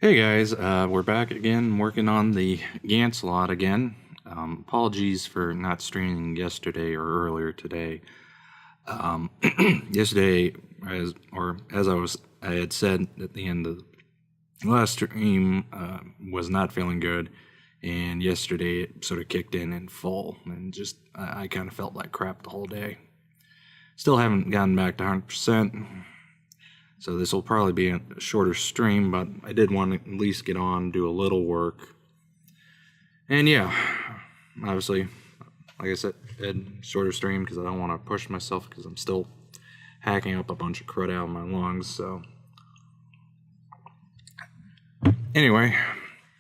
Hey guys, we're back again working on the Gyancelot again. Apologies for not streaming yesterday or earlier today. Yesterday, as I had said at the end of the last stream, was not feeling good, and yesterday it sort of kicked in full, and just I kind of felt like crap the whole day. Still haven't gotten back to 100%. So this will probably be a shorter stream, but I did want to at least get on, do a little work. And yeah, obviously, like I said, shorter stream because I don't want to push myself because I'm still hacking up a bunch of crud out of my lungs, so. Anyway,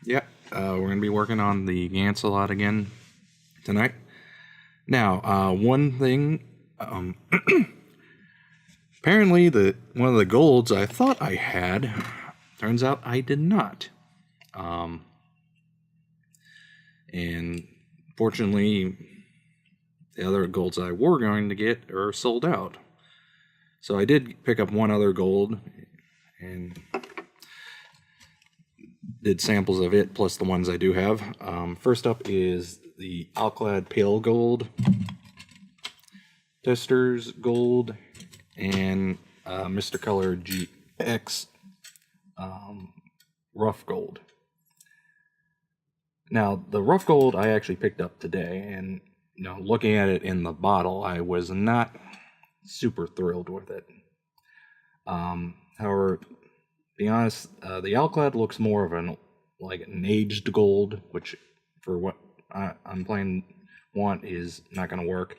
yeah, we're going to be working on the Gyancelot again tonight. Now, one thing, apparently, one of the golds I thought I had, turns out I did not. And fortunately, the other golds I were going to get are sold out. So I did pick up one other gold and did samples of it plus the ones I do have. First up is the Alclad Pale Gold, Tester's Gold, and Mr. Color GX Rough Gold. Now, the Rough Gold I actually picked up today, and looking at it in the bottle, I was not super thrilled with it. However, to be honest, the Alclad looks more of an aged gold, which for what I'm want is not going to work.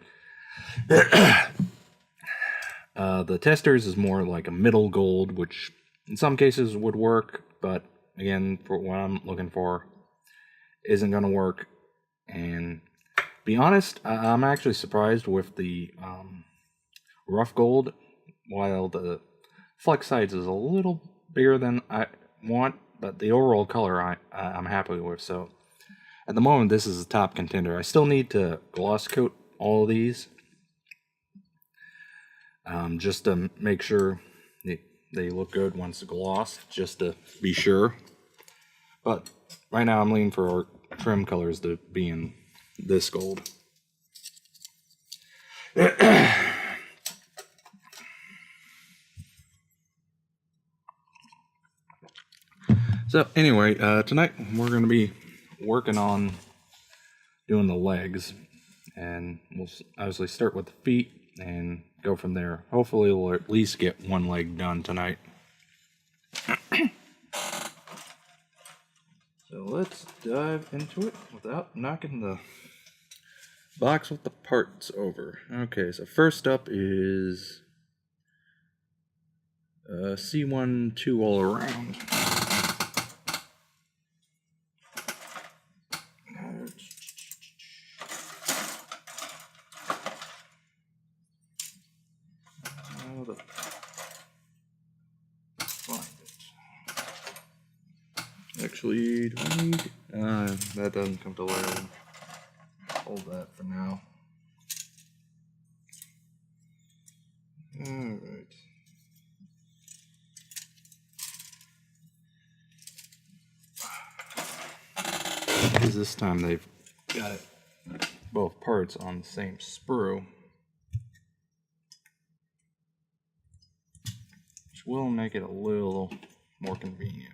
The Testers is more like a middle gold, which in some cases would work, but again, for what I'm looking for, isn't going to work. And to be honest, I'm actually surprised with the rough gold. While the flex size is a little bigger than I want, but the overall color I'm happy with. So at the moment, this is the top contender. I still need to gloss coat all of these. Just to make sure they look good once glossed, just to be sure. But right now I'm leaning for our trim colors to be in this gold. So anyway, tonight we're going to be working on doing the legs, and we'll obviously start with the feet and go from there. Hopefully we'll at least get one leg done tonight. So let's dive into it without knocking the box with the parts over. Okay, so first up is C1 2 all around. Actually, do I need... that doesn't come to light. Hold that for now. Alright. Because this time they've got it, both parts on the same sprue, which will make it a little more convenient.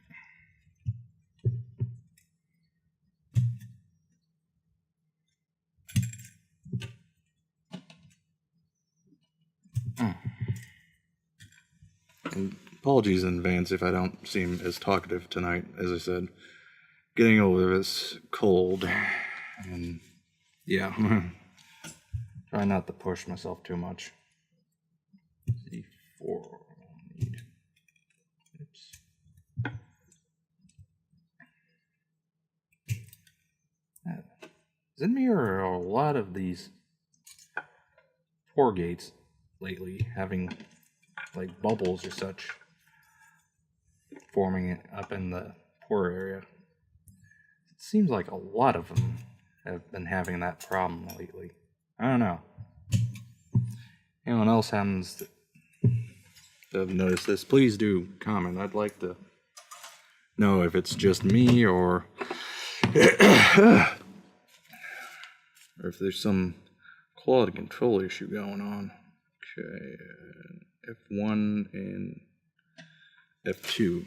And apologies in advance if I don't seem as talkative tonight. As I said, getting over this cold, and yeah, try not to push myself too much. C4 need. Oops. Is it me or a lot of these pore gates lately having like bubbles or such forming it up in the pore area? It seems like a lot of them have been having that problem lately. I don't know. Anyone else happens to have noticed this? Please do comment. I'd like to know if it's just me or if there's some quality control issue going on. Okay, F1 and F2.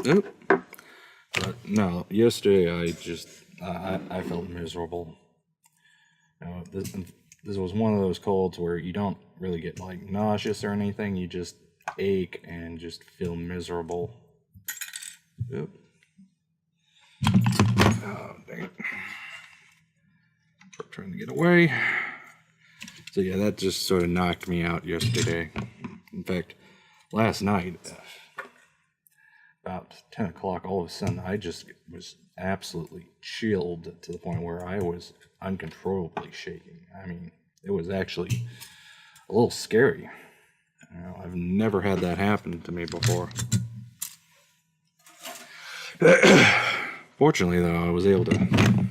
Nope. But no, yesterday I felt miserable. This was one of those colds where you don't really get like nauseous or anything. You just ache and just feel miserable. Oop. Oh, dang it. I'm trying to get away. So yeah, that just sort of knocked me out yesterday. In fact, last night, about 10 o'clock, all of a sudden, I just was absolutely chilled to the point where I was uncontrollably shaking. I mean, it was actually a little scary. You know, I've never had that happen to me before. Fortunately, though, I was able to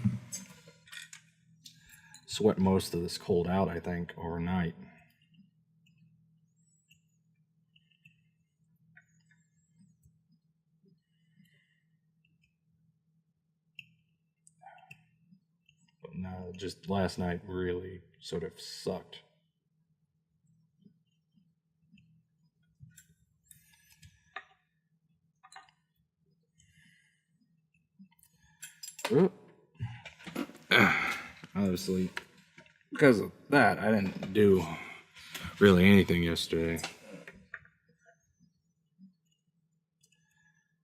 sweat most of this cold out, I think, overnight. But no, just last night really sort of sucked. Obviously, because of that, I didn't do really anything yesterday.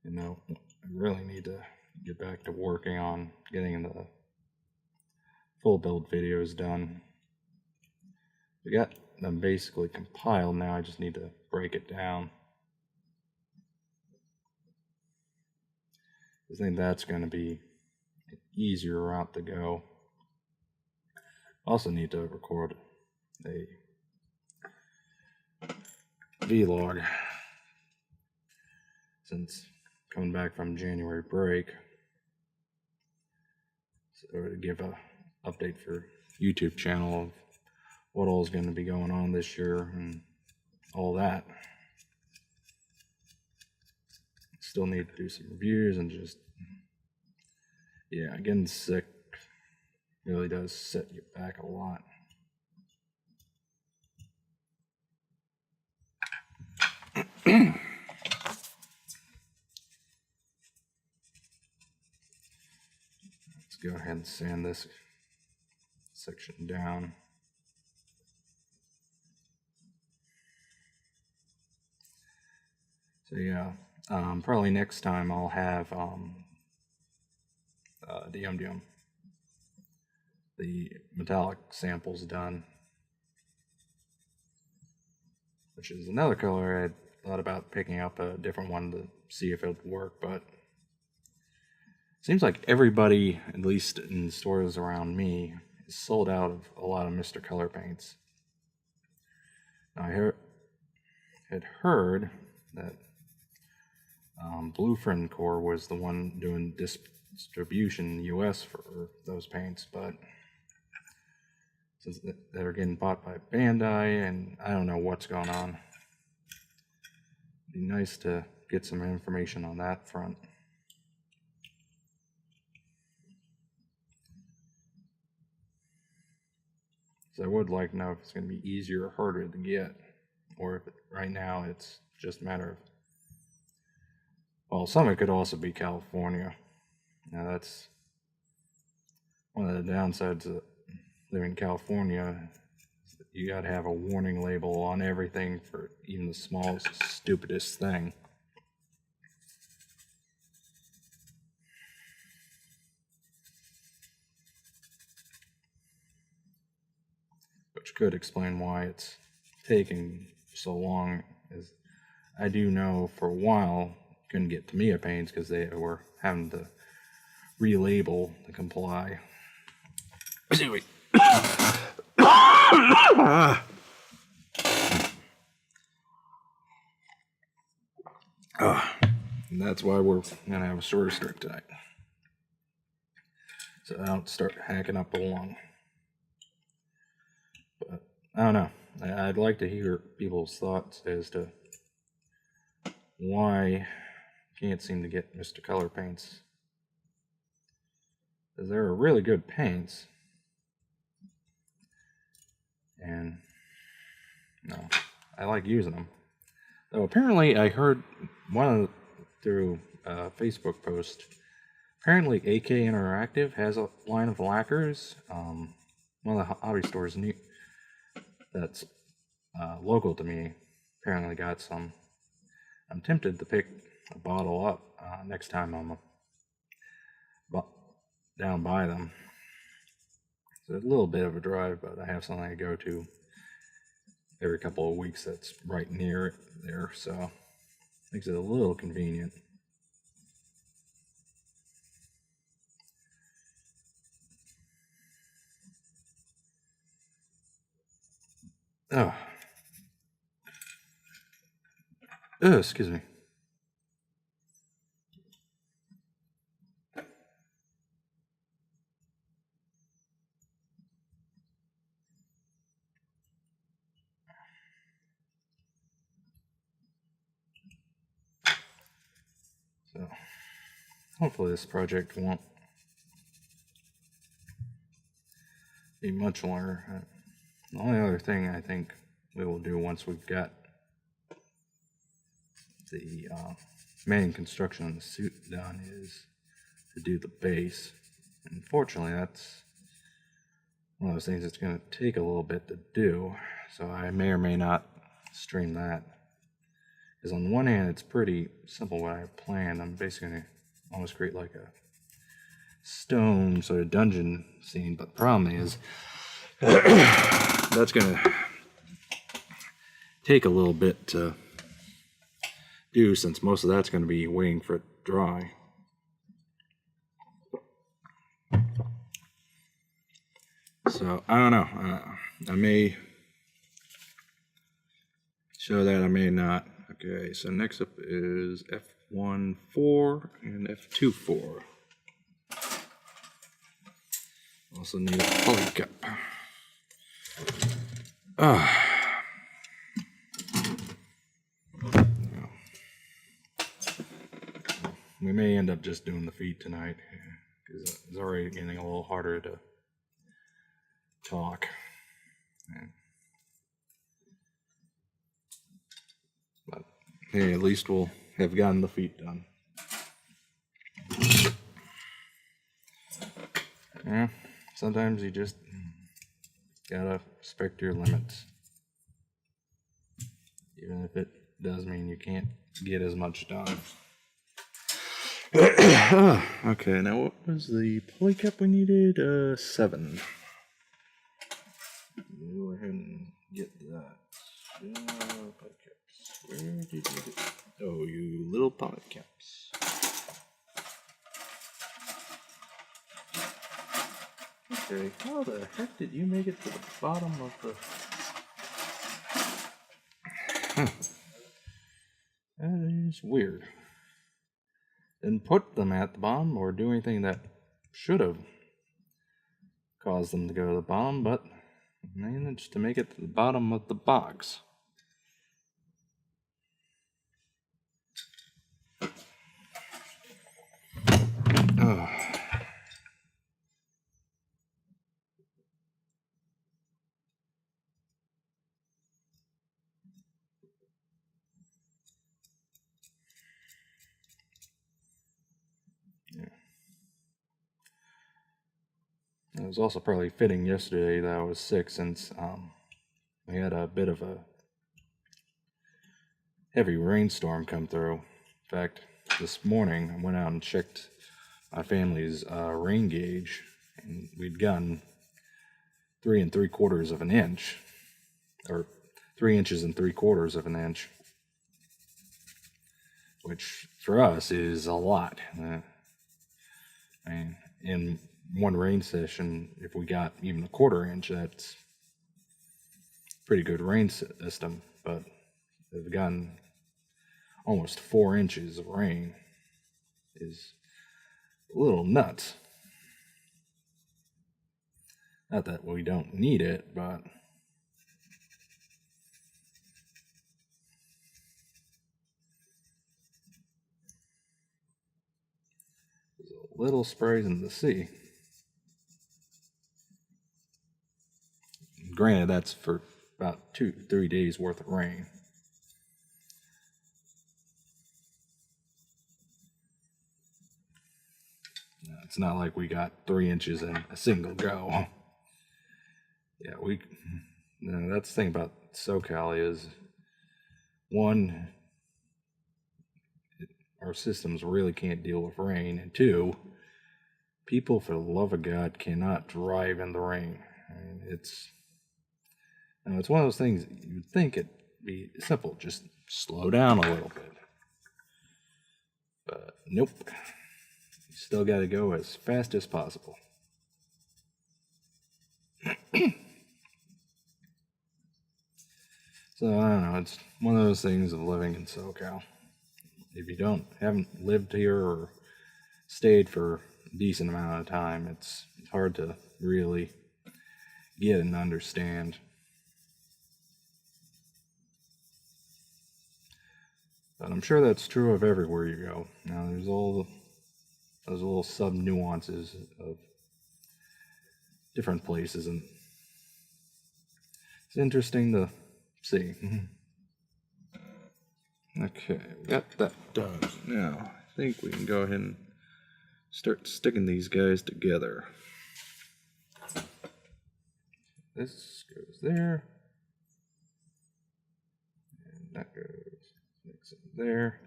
You know, I really need to get back to working on getting the full build videos done. We got them basically compiled now, I just need to break it down. I think that's going to be an easier route to go. Also need to record a vlog since coming back from January break. So to give a update for YouTube channel of what all is going to be going on this year and all that. Still need to do some reviews and just, yeah, getting sick really does set you back a lot. Let's go ahead and sand this section down. So yeah, probably next time I'll have the metallic samples done, which is another color I had thought about picking up a different one to see if it would work, but it seems like everybody, at least in stores around me, is sold out of a lot of Mr. Color paints. Now, I had heard that Bluefin Core was the one doing distribution in the US for those paints, but since they're getting bought by Bandai and I don't know what's going on, it'd be nice to get some information on that front. So I would like to know if it's going to be easier or harder to get, or if right now it's just a matter of, well, some of it could also be California. Now that's one of the downsides of living in California. You got to have a warning label on everything for even the smallest, stupidest thing. Which could explain why it's taking so long. As I do know for a while, couldn't get Tamiya paints because they were having to relabel to comply. Anyway. And that's why we're gonna have a shorter strip tonight, so I don't start hacking up the lung. But I don't know. I'd like to hear people's thoughts as to why I can't seem to get Mr. Color paints. Because they're really good paints. And, I like using them. Though apparently I heard through a Facebook post, apparently AK Interactive has a line of lacquers. One of the hobby stores that's local to me apparently got some. I'm tempted to pick a bottle up next time I'm down by them. It's a little bit of a drive, but I have something to go to every couple of weeks that's right near it there, so makes it a little convenient. Oh, excuse me. So, hopefully this project won't be much longer. The only other thing I think we will do once we've got the main construction of the suit done is to do the base. Unfortunately, that's one of those things that's going to take a little bit to do, so I may or may not stream that. Because on the one hand, it's pretty simple what I have planned. I'm basically going to almost create like a stone sort of dungeon scene, but the problem is that's going to take a little bit to do, since most of that's going to be waiting for it to dry. So I don't know. I may show that, I may not. Okay, so next up is F1.4 and F2.4. Also need a polycup. We may end up just doing the feet tonight, because it's already getting a little harder to talk. But hey, at least we'll have gotten the feet done. Yeah, sometimes you just gotta respect your limits, even if it does mean you can't get as much done. Okay, now what was the polycup we needed? 7. Go ahead and get that. Polycups. Where did you get? Oh, you little polycups. Okay, how the heck did you make it to the bottom of the... That is weird. Didn't put them at the bottom or do anything that should have caused them to go to the bottom, but managed to make it to the bottom of the box. Oh. It was also probably fitting yesterday that I was sick, since we had a bit of a heavy rainstorm come through. In fact, this morning I went out and checked my family's rain gauge, and we'd gotten 3 3/4 of an inch, or 3 inches and 3/4 of an inch, which for us is a lot. I mean, in one rain session, if we got even a 1/4 inch, that's pretty good rain system. But they've gotten almost 4 inches of rain is a little nuts. Not that we don't need it, but there's a little sprays in the sea. Granted, that's for about 2-3 days worth of rain. It's not like we got 3 inches in a single go. Yeah, that's the thing about SoCal is, one, our systems really can't deal with rain, and two, people, for the love of God, cannot drive in the rain. I mean, it's one of those things you'd think it'd be simple, just slow down a little bit. But nope. You still got to go as fast as possible. So I don't know, it's one of those things of living in SoCal. If you haven't lived here or stayed for a decent amount of time, it's hard to really get and understand. But I'm sure that's true of everywhere you go. Now there's all those little sub nuances of different places, and it's interesting to see. Okay, we got that done. Now I think we can go ahead and start sticking these guys together. This goes there, and that goes next in there.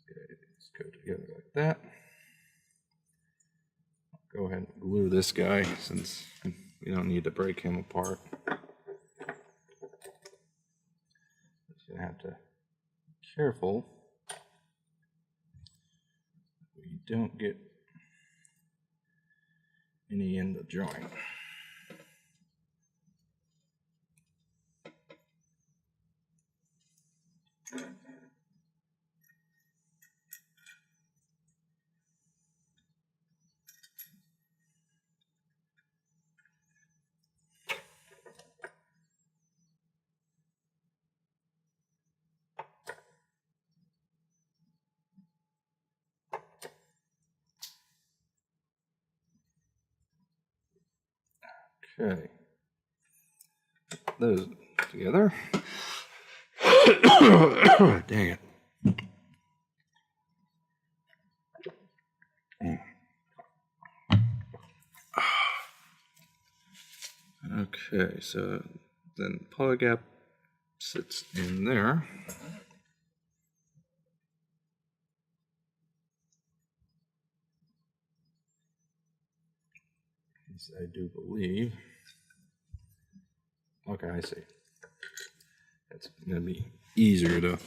Okay, let's go together like that. I'll go ahead and glue this guy since we don't need to break him apart. Just gonna have to be careful we don't get any in the joint. Okay, put those together. Dang it. Okay, so then poly gap sits in there. Yes, I do believe. Okay, I see. It's going to be easier to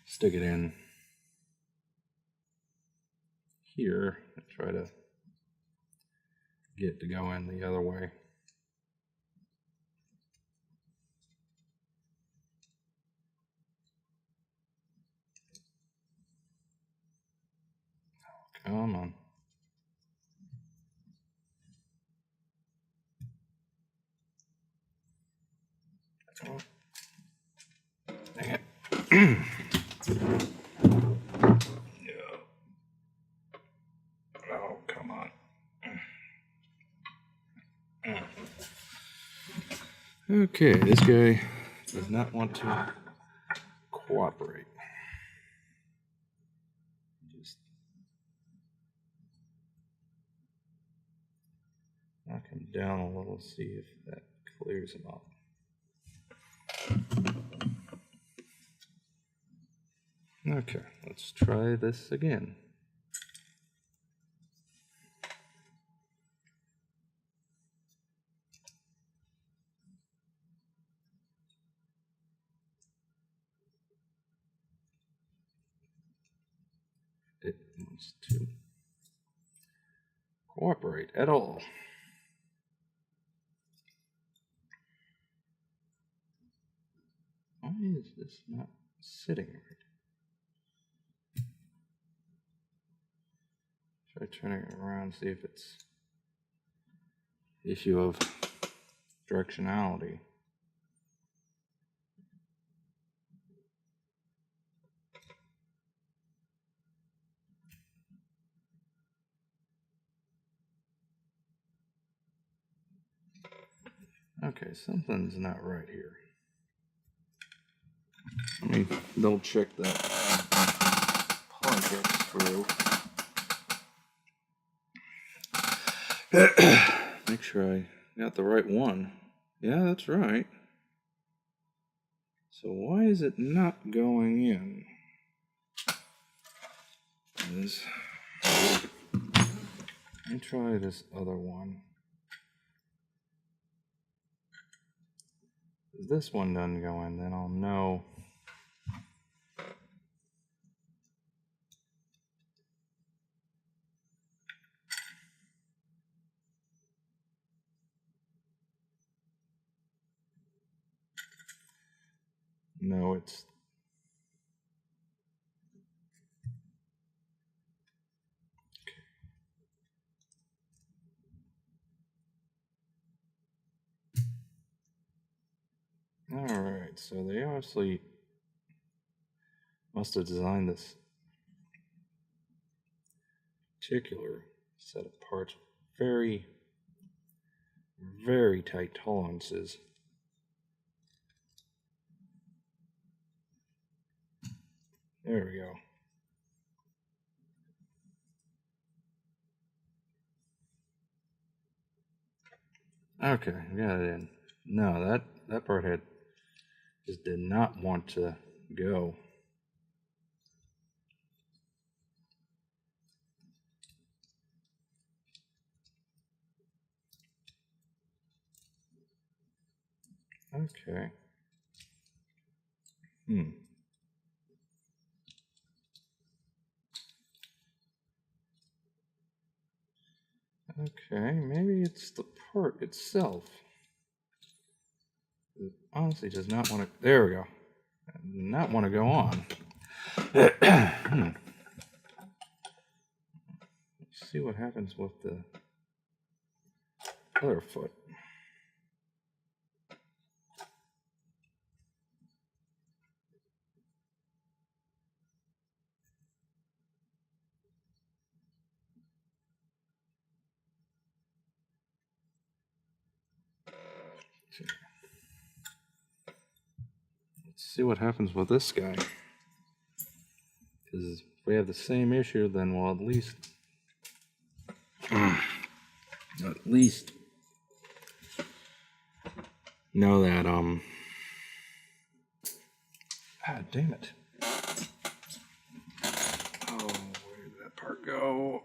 stick it in here and try to get it to go in the other way. Come on. Oh. Dang it. Yeah. Oh, come on. Okay, this guy does not want to cooperate. Just knock him down a little, see if that clears him up. Okay, let's try this again. It wants to cooperate at all. is this not sitting right? Try turning it around, see if it's issue of directionality. Okay, something's not right here. Let me double check that project through. Make sure I got the right one. Yeah, that's right. So why is it not going in? Let me try this other one. If this one doesn't go in, then I'll know. No, it's alright, so they obviously must have designed this particular set of parts very, very tight tolerances. There we go. Okay, we got it in. No, that part had just did not want to go. Okay. Okay, maybe it's the part itself. It honestly does not want to. There we go. Not want to go on. Let's see what happens with the other foot. Let's see what happens with this guy. Because if we have the same issue, then we'll at least know that damn it. Oh, where did that part go?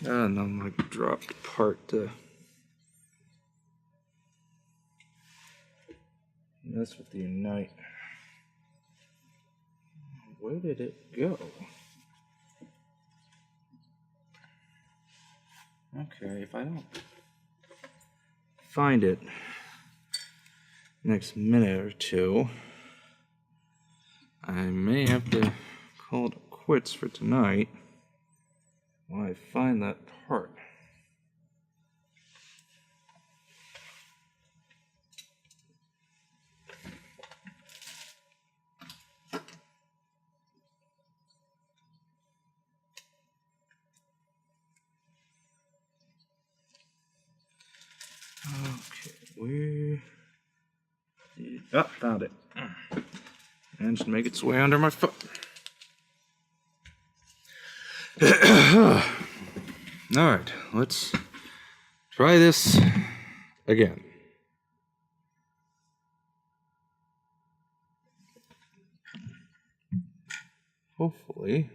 And then my dropped part to mess with the Unite. Where did it go? Okay, if I don't find it next minute or two, I may have to call it quits for tonight while I find that part. Okay, where? Oh, found it. And just make its way under my foot. Alright, let's try this again. Hopefully.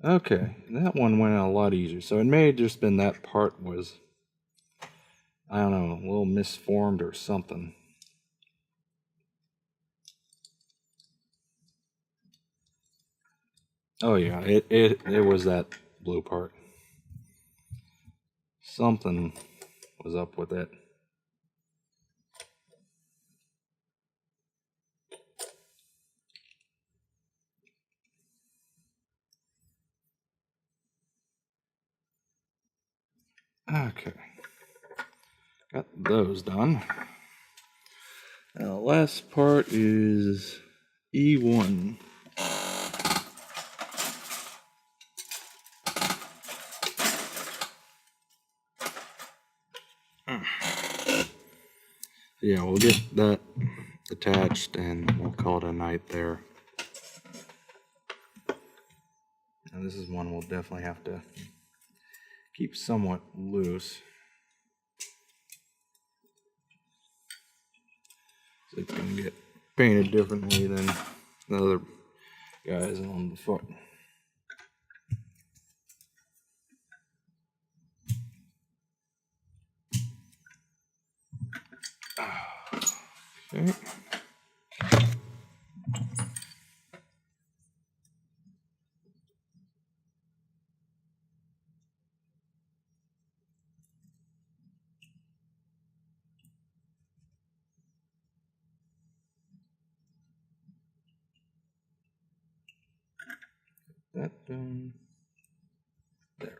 Okay, that one went a lot easier. So it may have just been that part was, I don't know, a little misformed or something. Oh yeah, it was that blue part. Something was up with it. Okay, got those done. Now the last part is E1. Yeah, we'll get that attached and we'll call it a night there. Now this is one we'll definitely have to keep somewhat loose. So it's going to get painted differently than the other guys on the foot. Okay. That done. There.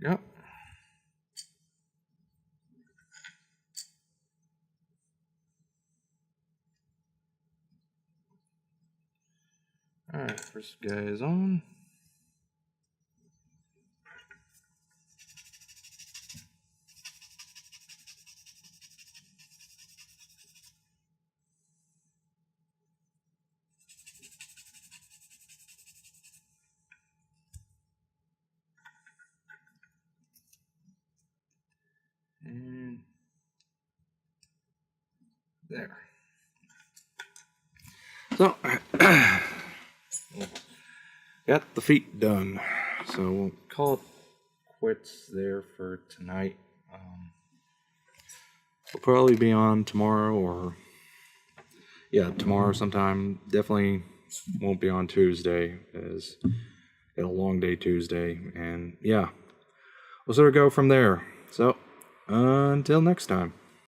Yep. Alright, first guy is on. And there. So, got the feet done. So we'll call it quits there for tonight. We'll probably be on tomorrow or, yeah, tomorrow sometime. Definitely won't be on Tuesday as got a long day Tuesday. And yeah, we'll sort of go from there. So, until next time.